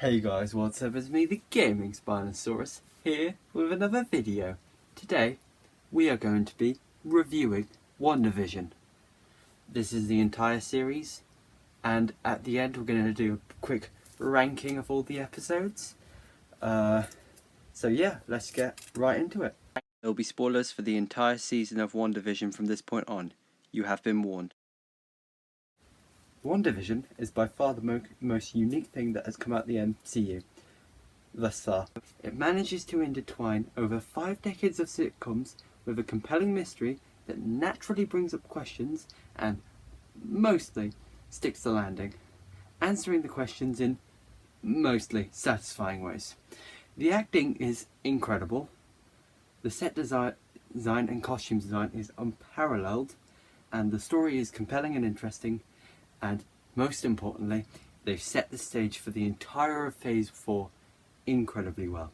Hey guys, what's up? It's me, the Gaming Spinosaurus, here with another video. Today, we are going to be reviewing Wandavision. This is the entire series, and at the end we're going to do a quick ranking of all the episodes. So yeah, let's get right into it. There will be spoilers for the entire season of Wandavision from this point on. You have been warned. Wandavision is by far the most unique thing that has come out the MCU thus far. It manages to intertwine over 5 decades of sitcoms with a compelling mystery that naturally brings up questions and mostly sticks the landing, answering the questions in mostly satisfying ways. The acting is incredible, the set design and costume design is unparalleled, and the story is compelling and interesting. And most importantly, they've set the stage for the entire of Phase 4 incredibly well.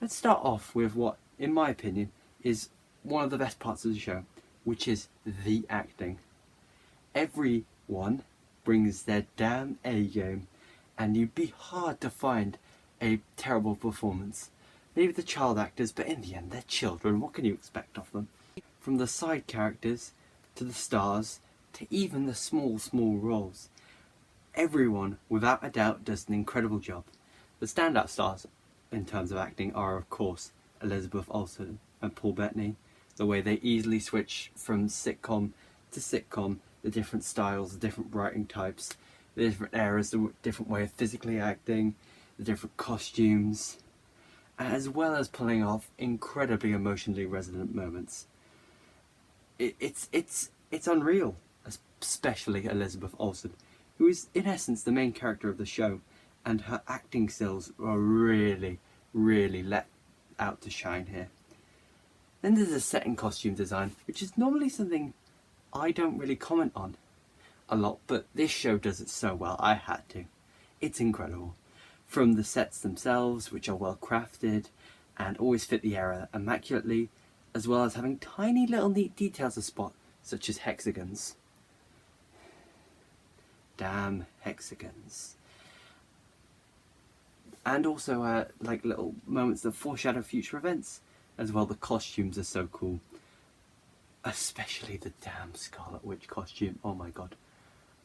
Let's start off with what, in my opinion, is one of the best parts of the show, which is the acting. Everyone brings their damn A-game, and you'd be hard to find a terrible performance. Maybe the child actors, but in the end, they're children. What can you expect of them? From the side characters to the stars, to even the small roles. Everyone, without a doubt, does an incredible job. The standout stars in terms of acting are, of course, Elizabeth Olsen and Paul Bettany. The way they easily switch from sitcom to sitcom, the different styles, the different writing types, the different eras, the different way of physically acting, the different costumes, as well as pulling off incredibly emotionally resonant moments. It's unreal. Especially Elizabeth Olsen, who is in essence the main character of the show, and her acting skills are really let out to shine here. Then there's the set and costume design, which is normally something I don't really comment on a lot, but this show does it so well, I had to. It's incredible. From the sets themselves, which are well crafted and always fit the era immaculately, as well as having tiny little neat details to spot, such as hexagons. Damn hexagons. And also like little moments that foreshadow future events. As well, the costumes are so cool. Especially the damn Scarlet Witch costume. Oh my god.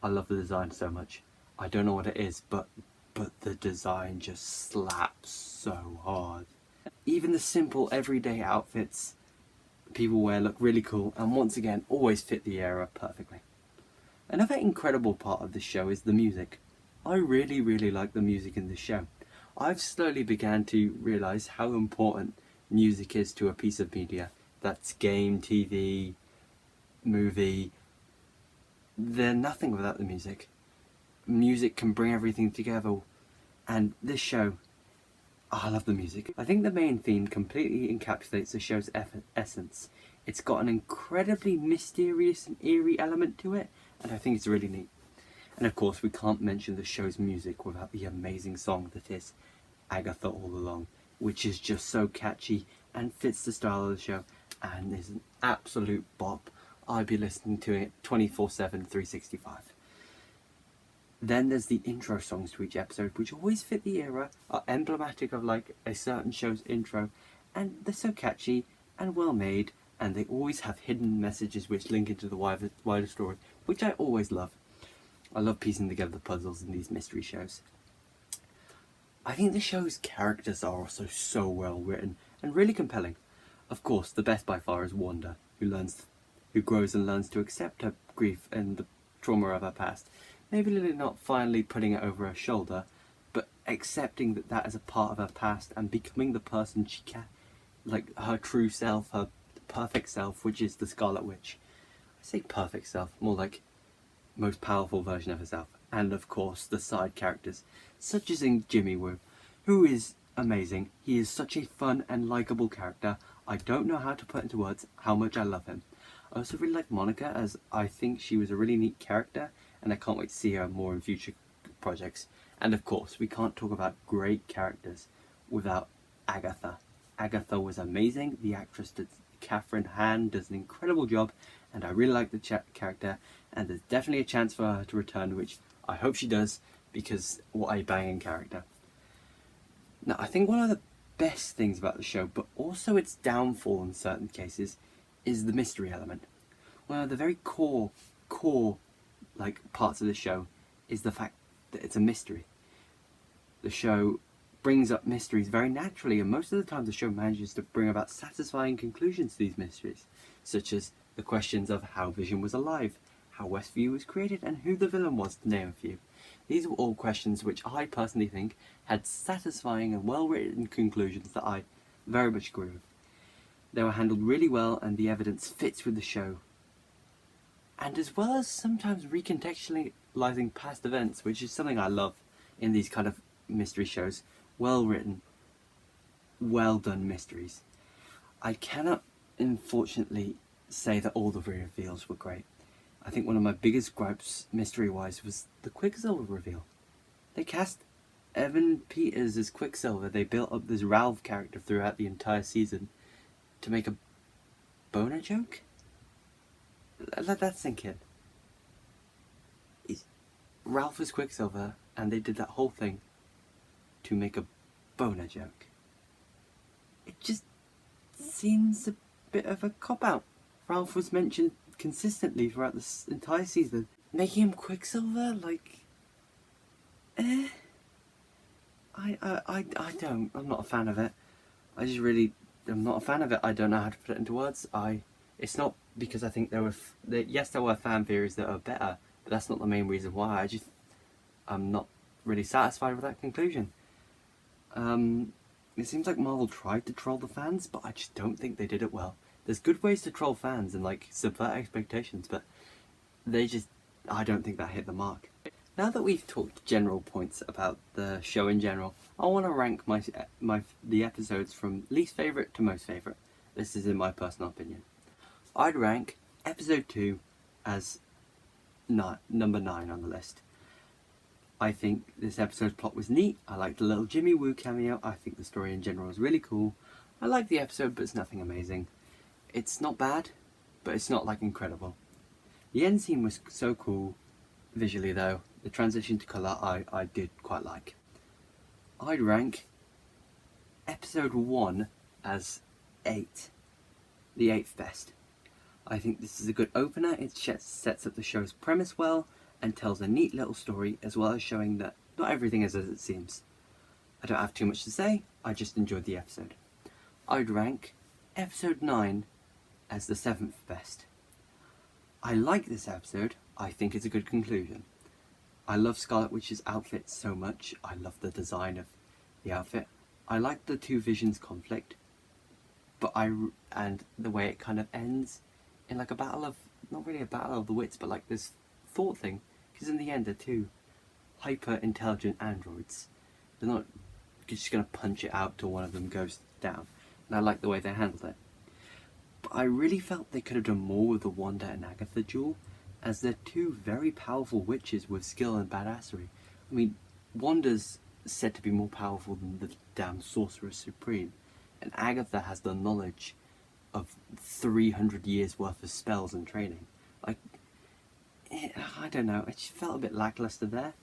I love the design so much. I don't know what it is, but the design just slaps so hard. Even the simple everyday outfits people wear look really cool, and once again always fit the era perfectly. Another incredible part of this show is the music. I really like the music in this show. I've slowly began to realise how important music is to a piece of media. That's game, TV, movie. They're nothing without the music. Music can bring everything together, and this show, I love the music. I think the main theme completely encapsulates the show's essence. It's got an incredibly mysterious and eerie element to it, and I think it's really neat. And of course, we can't mention the show's music without the amazing song that is Agatha All Along, which is just so catchy and fits the style of the show and is an absolute bop. I'd be listening to it 24/7, 365. Then there's the intro songs to each episode, which always fit the era, are emblematic of like a certain show's intro, and they're so catchy and well made, and they always have hidden messages which link into the wider story, which I always love. I love piecing together the puzzles in these mystery shows. I think the show's characters are also so well written and really compelling. Of course, the best by far is Wanda, who grows and learns to accept her grief and the trauma of her past. Maybe not finally putting it over her shoulder, but accepting that that is a part of her past and becoming the person she can, like her true self, her perfect self, which is the Scarlet Witch. I say perfect self, more like most powerful version of herself. And of course, the side characters, such as in Jimmy Woo, who is amazing. He is such a fun and likeable character. I don't know how to put into words how much I love him. I also really like Monica, as I think she was a really neat character, and I can't wait to see her more in future projects. And of course, we can't talk about great characters without Agatha. Agatha was amazing. The actress Catherine Hahn does an incredible job, and I really like the character, and there's definitely a chance for her to return, which I hope she does, because what a banging character. Now, I think one of the best things about the show, but also its downfall in certain cases, is the mystery element. One of the very core like parts of the show is the fact that it's a mystery. The show brings up mysteries very naturally, and most of the time the show manages to bring about satisfying conclusions to these mysteries, such as the questions of how Vision was alive, how Westview was created, and who the villain was, to name a few. These were all questions which I personally think had satisfying and well-written conclusions that I very much agree with. They were handled really well, and the evidence fits with the show. And as well as sometimes recontextualizing past events, which is something I love in these kind of mystery shows, well-written, well-done mysteries. I cannot, unfortunately, say that all the reveals were great. I think one of my biggest gripes, mystery-wise, was the Quicksilver reveal. They cast Evan Peters as Quicksilver. They built up this Ralph character throughout the entire season to make a boner joke? Let that sink in. Ralph was Quicksilver, and they did that whole thing to make a boner joke. It just seems a bit of a cop-out. Ralph was mentioned consistently throughout this entire season. Making him Quicksilver, like... I don't. I'm not a fan of it. I'm not a fan of it. I don't know how to put it into words. It's not because I think there were fan theories that are better, but that's not the main reason why. I'm not really satisfied with that conclusion. It seems like Marvel tried to troll the fans, but I just don't think they did it well. There's good ways to troll fans and like subvert expectations, but I don't think that hit the mark. Now that we've talked general points about the show in general, I want to rank the episodes from least favourite to most favourite. This is in my personal opinion. I'd rank episode 2 as number 9 on the list. I think this episode's plot was neat. I liked the little Jimmy Woo cameo. I think the story in general was really cool. I like the episode, but it's nothing amazing. It's not bad, but it's not like incredible. The end scene was so cool visually though. The transition to colour I did quite like. I'd rank episode 1 as 8. The 8th best. I think this is a good opener. It sets up the show's premise well and tells a neat little story, as well as showing that not everything is as it seems. I don't have too much to say, I just enjoyed the episode. I'd rank episode 9 as the 7th best. I like this episode. I think it's a good conclusion. I love Scarlet Witch's outfit so much. I love the design of the outfit. I like the two Visions conflict, and the way it kind of ends in like a battle of, not really a battle of the wits, but like this thought thing, because in the end they're two hyper intelligent androids. They're not just going to punch it out till one of them goes down, and I like the way they handled it. But I really felt they could have done more with the Wanda and Agatha duel, as they're two very powerful witches with skill and badassery. I mean, Wanda's said to be more powerful than the damn Sorceress Supreme, and Agatha has the knowledge of 300 years worth of spells and training. Like, I don't know, it just felt a bit lackluster there.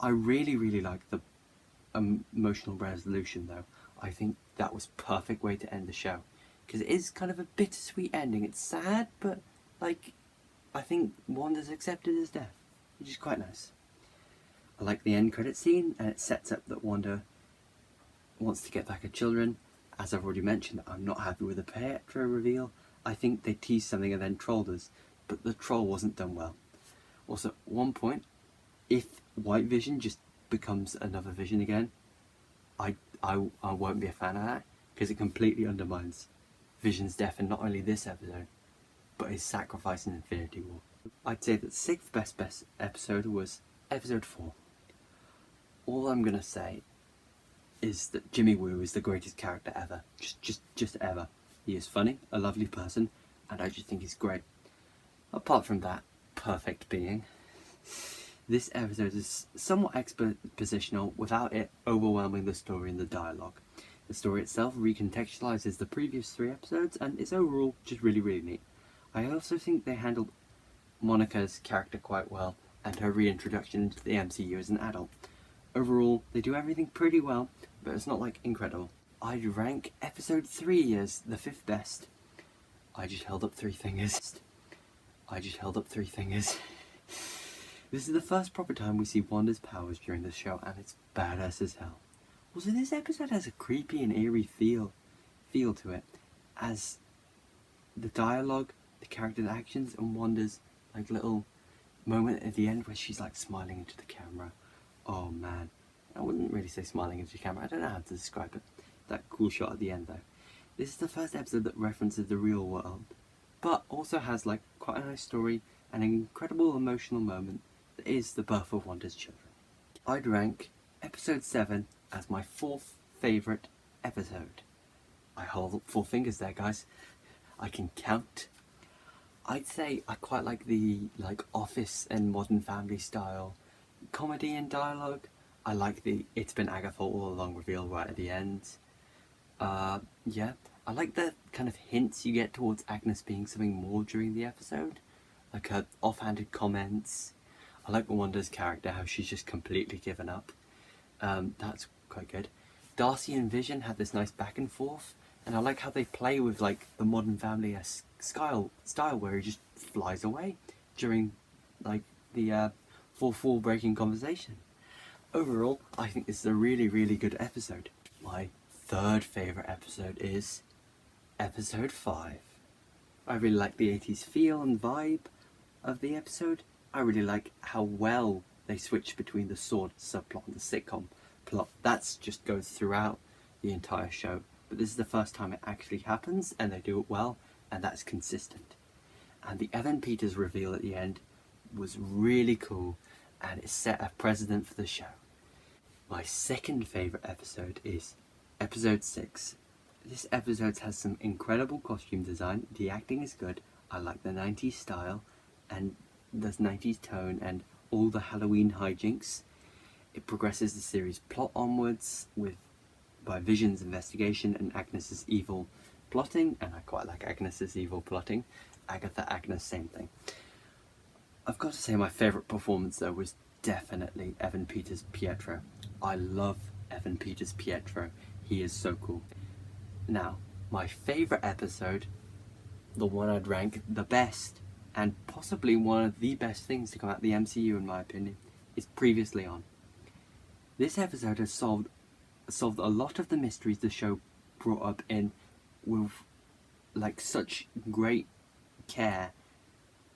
I really liked the emotional resolution though. I think that was a perfect way to end the show, because it is kind of a bittersweet ending. It's sad, but like, I think Wanda's accepted his death, which is quite nice. I like the end credit scene, and it sets up that Wanda wants to get back her children. As I've already mentioned, I'm not happy with the Pietro reveal. I think they teased something and then trolled us, but the troll wasn't done well. Also, at one point, if White Vision just becomes another Vision again, I won't be a fan of that, because it completely undermines Vision's death in not only this episode, but his sacrifice in Infinity War. I'd say that the 6th best episode was episode 4. All I'm gonna say is that Jimmy Woo is the greatest character ever. Just ever. He is funny, a lovely person, and I just think he's great. Apart from that perfect being, this episode is somewhat expositional without it overwhelming the story and the dialogue. The story itself recontextualizes the previous 3 episodes and is overall just really neat. I also think they handled Monica's character quite well. and her reintroduction into the MCU as an adult. Overall, they do everything pretty well, but it's not like incredible. I'd rank episode 3 as the 5th best. I just held up 3 fingers. This is the first proper time we see Wanda's powers during the show, and it's badass as hell. Also, this episode has a creepy and eerie feel to it, as the dialogue, the character's actions, and Wanda's like little moment at the end where she's like smiling into the camera. Oh man, I wouldn't really say smiling into the camera. I don't know how to describe it. That cool shot at the end though. This is the first episode that references the real world, but also has like quite a nice story and an incredible emotional moment that is the birth of Wanda's children. I'd rank episode 7 as my 4th favourite episode. I hold up 4 fingers there, guys. I can count. I'd say I quite like the Office and Modern Family style comedy and dialogue. I like the "it's been Agatha all along" reveal right at the end. Yeah, I like the kind of hints you get towards Agnes being something more during the episode, like her offhanded comments. I like Wanda's character, how she's just completely given up. That's quite good. Darcy and Vision had this nice back and forth, and I like how they play with like the Modern Family-esque style where he just flies away during like the fourth wall breaking conversation. Overall, I think this is a really, really good episode. My 3rd favourite episode is episode 5. I really like the 80s feel and vibe of the episode. I really like how well they switch between the sword subplot and the sitcom plot. That just goes throughout the entire show, but this is the first time it actually happens, and they do it well, and that's consistent. And the Evan Peters reveal at the end was really cool, and it set a precedent for the show. My 2nd favourite episode is episode 6. This episode has some incredible costume design, the acting is good, I like the 90s style and the 90s tone and all the Halloween hijinks. It progresses the series plot onwards by Vision's investigation and Agnes's evil plotting, and I quite like Agnes's evil plotting. Agatha, Agnes, same thing. I've got to say my favourite performance though was definitely Evan Peters' Pietro. I love Evan Peters' Pietro. He is so cool. Now, my favourite episode, the one I'd rank the best, and possibly one of the best things to come out of the MCU in my opinion, is Previously On. This episode has solved a lot of the mysteries the show brought up in with like such great care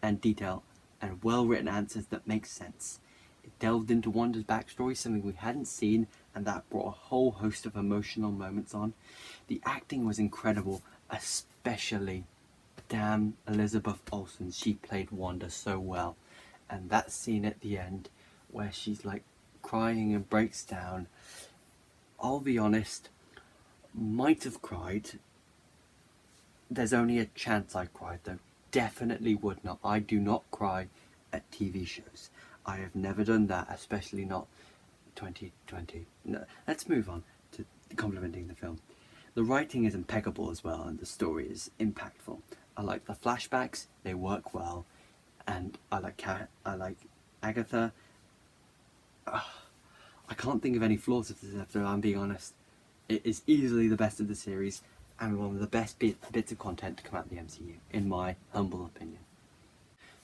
and detail and well written answers that make sense. It delved into Wanda's backstory, something we hadn't seen, and that brought a whole host of emotional moments on. The acting was incredible, especially damn Elizabeth Olsen. She played Wanda so well, and that scene at the end where she's like crying and breaks down, I'll be honest, might have cried. There's only a chance I cried though. Definitely would not. I do not cry at TV shows. I have never done that, especially not 2020. No, let's move on to complimenting the film. The writing is impeccable as well, and the story is impactful. I like the flashbacks, they work well, and I like Agatha. I can't think of any flaws of this episode, I'm being honest. It is easily the best of the series, and one of the best bits of content to come out of the MCU, in my humble opinion.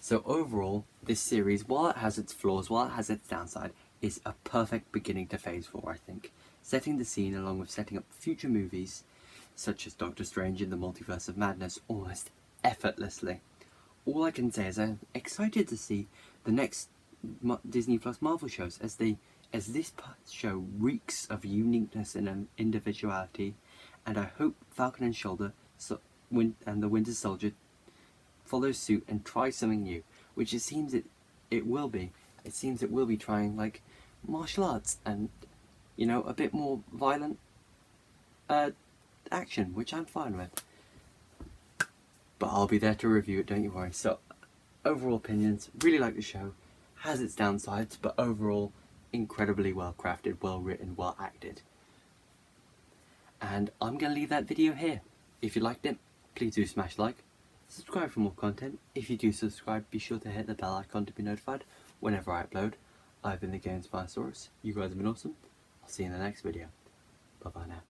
So overall, this series, while it has its flaws, while it has its downside, is a perfect beginning to Phase 4, I think. Setting the scene along with setting up future movies, such as Doctor Strange in the Multiverse of Madness, almost effortlessly. All I can say is I'm excited to see the next Disney Plus Marvel shows, as this show reeks of uniqueness and individuality, and I hope Falcon and and the Winter Soldier follows suit and tries something new, which it seems it will be. It seems it will be trying like martial arts and, you know, a bit more violent action, which I'm fine with. But I'll be there to review it, don't you worry. So, overall opinions, really like the show. Has its downsides, but overall, incredibly well crafted, well written, well acted. And I'm going to leave that video here. If you liked it, please do smash like. Subscribe for more content. If you do subscribe, be sure to hit the bell icon to be notified whenever I upload. I've been the Games Dinosaurus. You guys have been awesome. I'll see you in the next video. Bye bye now.